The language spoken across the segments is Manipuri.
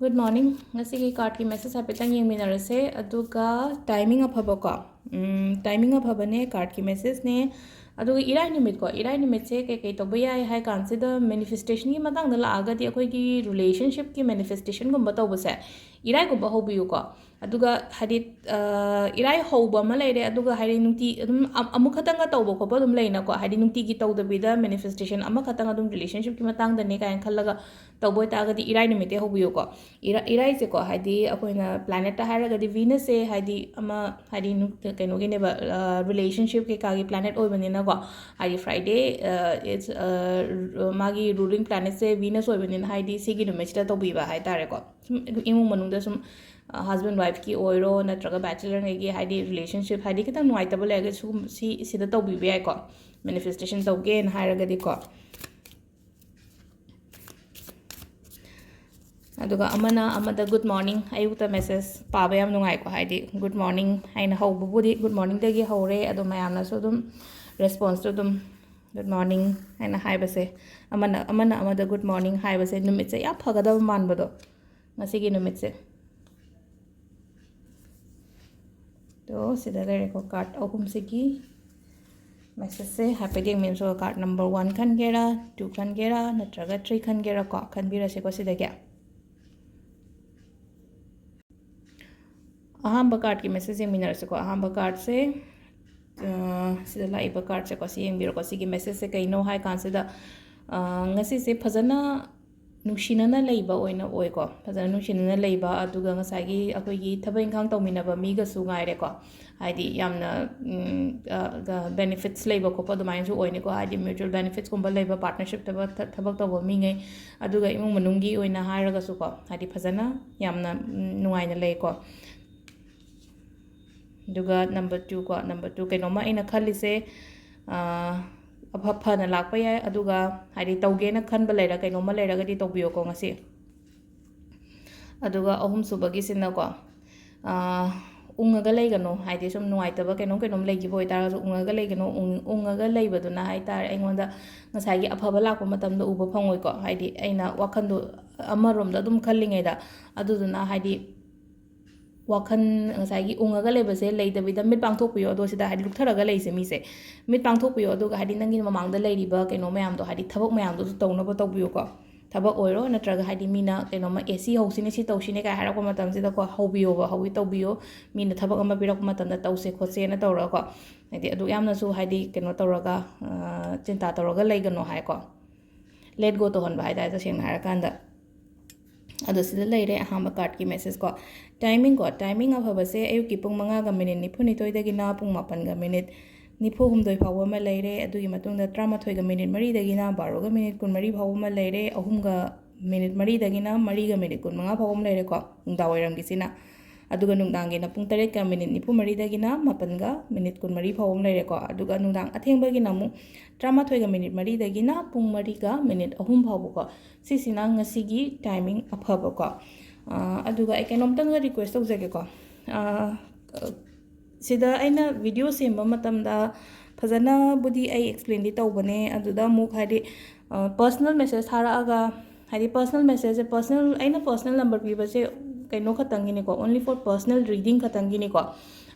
Good morning. Ngasigi card ki message hapitang yengminarase aduga timing afhabako. Timing afhabane card ki message ne aduga irai nimit se ke toba yai hai consider manifestation ki matang dala agadi akoi ki relationship ki manifestation gumba tawba se irai gumba hobiyu ko aduga hadi irai hoba ma leire aduga hari nungti adum amuk khatanga tawba ko adum leina ko hari nungti ki tawda bida manifestation ama khatanga adum relationship ki matang da ne kain khallaga tawboy ta agadi irai nimite hobiyu ko irai se ko hadi akoina planet ta haragadi Venus se hadi ama hadi kaino gi neba relationship ke kagi planet oibanina ko hadi Friday it's magi ruling planet se Venus oibanina hadi sigi numich ta tobiba hai tare ko imu manungda sum husband wife ki oiro natraga bachelor ngi hadi relationship hadi kitang nuaitable lega sum sida tobiba ai ko manifestation tawge na haragadi ko aduga amada good morning ayukta message paaba yam nungai ko haidi good morning aina hawbudi good morning dagi hawre adu mayamna so dum response to dum good morning aina haibase amada good morning haibase numitse ya phagada manbado ngasigi numitse to sida lere ko card ahum sigi message se happy day means card number 1 khan gera 2 khan gera natraga 3 khan gera ko khan bira se ko sida gya ahamba card ki message yengminarase ko ahamba card se sida laiba card se ko si yengbiro ko sigi message se kaino hai kansida ngasi se phajana nungsinana leiba oina oi ko phajana nungsinana leiba aduga ngasagi akoi gi thabai khang tawminaba mi ga su ngaire ko haidi yamna benefits leiba ko padumain su oine ko haidi mutual benefits kumba leiba partnership thabak tawba mi ngai aduga imung manungi oina hairaga su ko haidi phajana yamna nungaina lei ko duga number 2 ko number 2 kainoma ina khallise afana lakpa yai aduga hari tawge na khanba leira kainoma leira gadi tawbiyo ko ngasi aduga ahum subagi sinna ko ungaga leigano haidi sum nuaitaba kainom leigi boy tara ungaga leigano ungaga leibaduna hai tar aingonda ngasagi afaba lakpa matamda uba phangoi ko haidi aina wakhandu amarom da dum khallingai da aduduna haidi wakhan ngasagi ungaga lebase leidabida mit pangthokpiyo ado sida hadi luktharaga leise mise mit pangthokpiyo ado hadi nangi mamangda leiriba kaino mayam do hadi thabak mayam do tawna tawbiyo ko thabak oiro natraga hadi mina kaino ma AC housine si tawsine ka harakwa matam sida ko haubiyo ba hawi tawbiyo mina thabak ama pirak matam da tawse khotse na tawra ko hadi adu yamna su hadi kaino tawraga chinta tawraga leigano hai ko let go to hon ba haida seng harakanda ado sida leire ahamba card ki message ko timing afhabase ayuki pung 5 ga minute nipuni toy dagina pung 8 ga minute nipu humdoi phawa ma leire adugi matungda 13 ga minute 3 dagina 12 ga minute 13 phawa ma leire 3 ga minute 3 dagina 3 ga minute 15 phawa ma leire ko ungda wairam gi sina aduga nungdang gi na pung 8 ga minute nipu 3 dagina 8 ga minute 13 phawa ma leire ko aduga nungdang athengba gi na mu 13 ga minute 3 dagina pung 3 ga minute 3 phawa ko sisina ngasigi timing afhaba ko aduga ai kainomtang request tawjage ko sida aina video semba matamda phajana budi ai explain di tawbane aduda muk hadi personal message tharaga hadi personal message personal aina personal number pibase kaino khatangini ko only for personal reading khatangini ko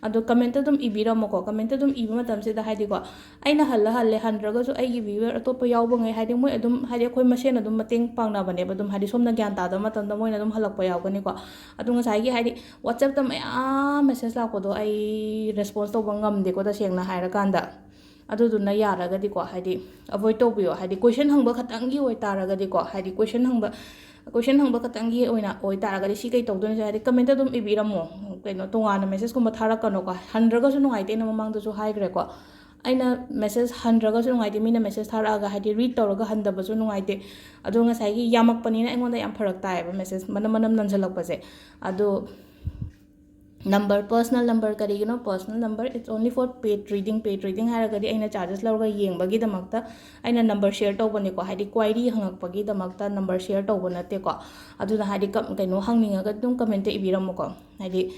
ado comment dum ibiramo ko comment dum iba matam se da haidi ko aina halle handraga so ai gi viewer atopa yawba ngai haidi moi adum haidi khoi masen adum mateng pangna bane badum haidi somna gyan ta da matam da moina dum halakpa yawgani ko adu ngasai gi haidi whatsapp tam message la ko do ai response to bangam de ko da sengna haira kanda adu duna yaraga di ko haidi avoid to biyo haidi question hangba khatangi oi taraga di ko haidi question hangba khatangi oina oi taraga di si kai tawdone haidi comment dum ibiramo kaino tongana message ko mathara kano ko 100 ga su nungai te na mamang do su hai gre ko aina message 100 ga su nungai te mina message tharaga haidi read tawraga handaba su nungai te adu ngasai gi yamak pani na engonda yam pharak tae ba message manam nanjalak pase adu number personal number karigino personal number it's only for paid reading haragadi aina charges lawga yengbagi damakta aina number share tawbani ko haidi query hangakpagi damakta number share tawba nate ko aduna haidi kaino hangningaga dum comment ibiramo ko haidi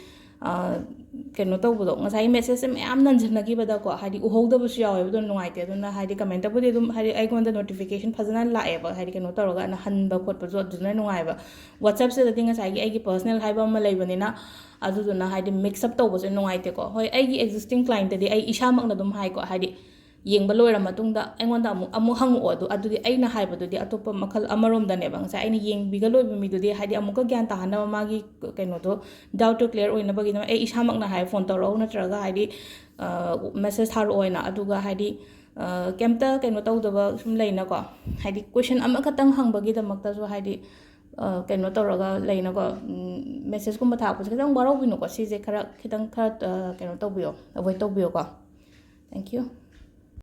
ꯀꯩꯅꯣ ꯇꯧꯕꯗꯣ ꯉꯁꯥꯏꯒꯤ ꯃꯦꯁꯦꯖꯁꯦ ꯃꯌꯥꯝ ꯅꯟꯁꯤꯟꯅꯈꯤꯕꯗꯀꯣ ꯍꯥꯏꯗꯤ ꯎꯍꯧꯗꯕꯁꯨ ꯌꯥꯎꯋꯦꯕ ꯑꯗꯨꯅ ꯅꯨꯡꯉꯥꯏꯇꯦ ꯑꯗꯨꯅ ꯍꯥꯏꯗꯤ ꯀꯃꯦꯟꯇꯕꯨꯗꯤ ꯑꯗꯨꯝ ꯍꯥꯏꯗꯤ ꯑꯩꯉꯣꯟꯗ ꯅꯣꯇꯤꯐꯤꯀꯦꯁꯟ ꯐꯖꯅ ꯂꯥꯛꯑꯦꯕ ꯍꯥꯏꯗꯤ ꯀꯩꯅꯣ ꯇꯧꯔꯒ ꯍꯟꯕ ꯈꯣꯠꯄꯁꯨ ꯑꯗꯨꯅ ꯅꯨꯡꯉꯥꯏꯕ ꯋꯥꯆꯞꯁꯤꯗꯗꯤ ꯉꯁꯥꯏꯒꯤ ꯑꯩꯒꯤ ꯄꯔꯁꯅꯦꯜ ꯍꯥꯏꯕ ꯑꯃ ꯂꯩꯕꯅꯤꯅ ꯑꯗꯨꯗꯨꯅ ꯍꯥꯏꯗꯤ ꯃꯤꯛꯁ ꯑꯞ ꯇꯧꯕꯁꯦ ꯅꯨꯡꯉꯥꯏꯇꯦꯀꯣ ꯍꯣꯏ ꯑꯩꯒꯤ ꯑꯦꯛꯖꯤꯁꯇꯤꯡ ꯀ꯭ꯂꯥꯏꯟꯇꯗꯤ ꯑꯩ ꯏꯁꯥꯃꯛꯅ ꯑꯗꯨꯝ ꯍꯥꯏꯀꯣ ꯍꯥꯏꯗꯤ ꯌꯦꯡꯕ ꯂꯣꯏꯔ ꯃꯇꯨꯡꯗ ꯑꯩꯉꯣꯟꯗ ꯑꯃꯨꯛ ꯍꯪꯉꯛꯑꯣ ꯑꯗꯨꯗꯤ ꯑꯩꯅ ꯍꯥꯏꯕꯗꯨꯗꯤ ꯑꯇꯣꯞꯄ ꯃꯈꯜ ꯑꯃꯔꯣꯝꯗꯅꯦꯕ ꯉꯁꯥꯏ ꯑꯩꯅ ꯌꯦꯡꯕꯤꯒ ꯂꯣꯏꯕ ꯃꯤꯗꯨꯗꯤ ꯍꯥꯏꯗꯤ ꯑꯃꯨꯛꯀ ꯒ꯭ꯌꯥꯟ ꯇꯥꯍꯟꯅꯕ ꯃꯥꯒꯤ ꯀꯩꯅꯣꯗꯣ ꯗꯥꯎꯠꯇꯨ ꯀ꯭ꯂꯤꯌꯔ ꯑꯣꯏꯅꯕꯒꯤꯗꯃꯛ ꯑꯩ ꯏꯁꯥꯃꯛꯅ ꯍꯥꯏ ꯐꯣꯟ ꯇꯧꯔꯛꯎ ꯅꯠꯇ꯭ꯔꯒ ꯍꯥꯏꯗꯤ ꯃꯦꯁꯦꯖ ꯊꯥꯔꯛꯑꯣꯅ ꯑꯗꯨꯒ ꯍꯥꯏꯗꯤ ꯀꯩꯝꯇ ꯀꯩꯅꯣ ꯇꯧꯗꯕ ꯁꯨꯝ ꯂꯩꯅꯀꯣ ꯍꯥꯏꯗꯤ ꯀꯣꯏꯁꯟ ꯑꯃꯈꯛꯇꯪ ꯍꯪꯕꯒꯤꯗꯃꯛꯇꯁꯨ ꯍꯥꯏꯗꯤ ꯀꯩꯅꯣ ꯇꯧꯔꯒ ꯂꯩꯅꯀꯣ ꯃꯦꯁꯦꯖꯀꯨꯝꯕ ꯊꯥꯔꯛꯄꯁꯦ ꯈꯤꯇꯪ ꯋꯥꯔꯧꯕꯤꯅꯨꯀꯣ ꯁꯤꯁꯦ ꯈꯤꯇꯪ ꯀꯩꯅꯣ ꯇꯧꯕꯤꯌꯣ ꯑꯦꯚꯣꯏꯗ ꯇꯧꯕꯤꯌꯣꯀꯣ ꯊꯦꯡꯛ ꯌꯨ